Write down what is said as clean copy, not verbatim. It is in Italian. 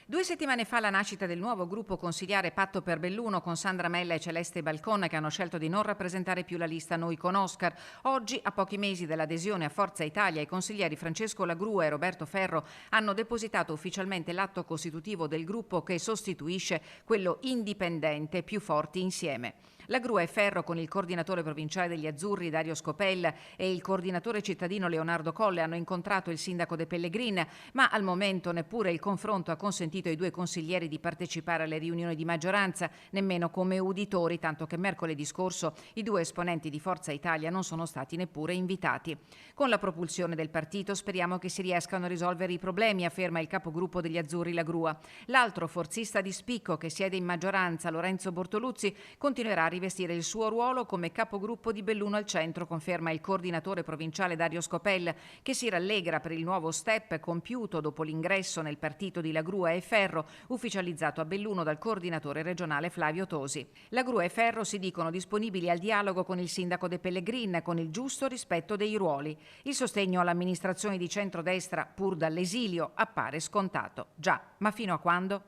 2 settimane fa la nascita del nuovo gruppo consigliare Patto per Belluno con Sandra Mella e Celeste Balcon che hanno scelto di non rappresentare più la lista Noi con Oscar. Oggi, a pochi mesi dall'adesione a Forza Italia, i consiglieri Francesco Lagrua e Roberto Ferro hanno depositato ufficialmente l'atto costitutivo del gruppo che sostituisce quello indipendente Più Forti Insieme. Lagrua e Ferro, con il coordinatore provinciale degli Azzurri Dario Scopella e il coordinatore cittadino Leonardo Colle, hanno incontrato il sindaco De Pellegrin, ma al momento neppure il confronto ha consentito ai 2 consiglieri di partecipare alle riunioni di maggioranza, nemmeno come uditori, tanto che mercoledì scorso i 2 esponenti di Forza Italia non sono stati neppure invitati. Con la propulsione del partito speriamo che si riescano a risolvere i problemi, afferma il capogruppo degli Azzurri Lagrua. L'altro forzista di spicco che siede in maggioranza, Lorenzo Bortoluzzi, continuerà a rivestire il suo ruolo come capogruppo di Belluno al Centro, conferma il coordinatore provinciale Dario Scopella, che si rallegra per il nuovo step compiuto dopo l'ingresso nel partito di Lagrua e Ferro, ufficializzato a Belluno dal coordinatore regionale Flavio Tosi. Lagrua e Ferro si dicono disponibili al dialogo con il sindaco De Pellegrin, con il giusto rispetto dei ruoli. Il sostegno all'amministrazione di centrodestra, pur dall'esilio, appare scontato. Già, ma fino a quando?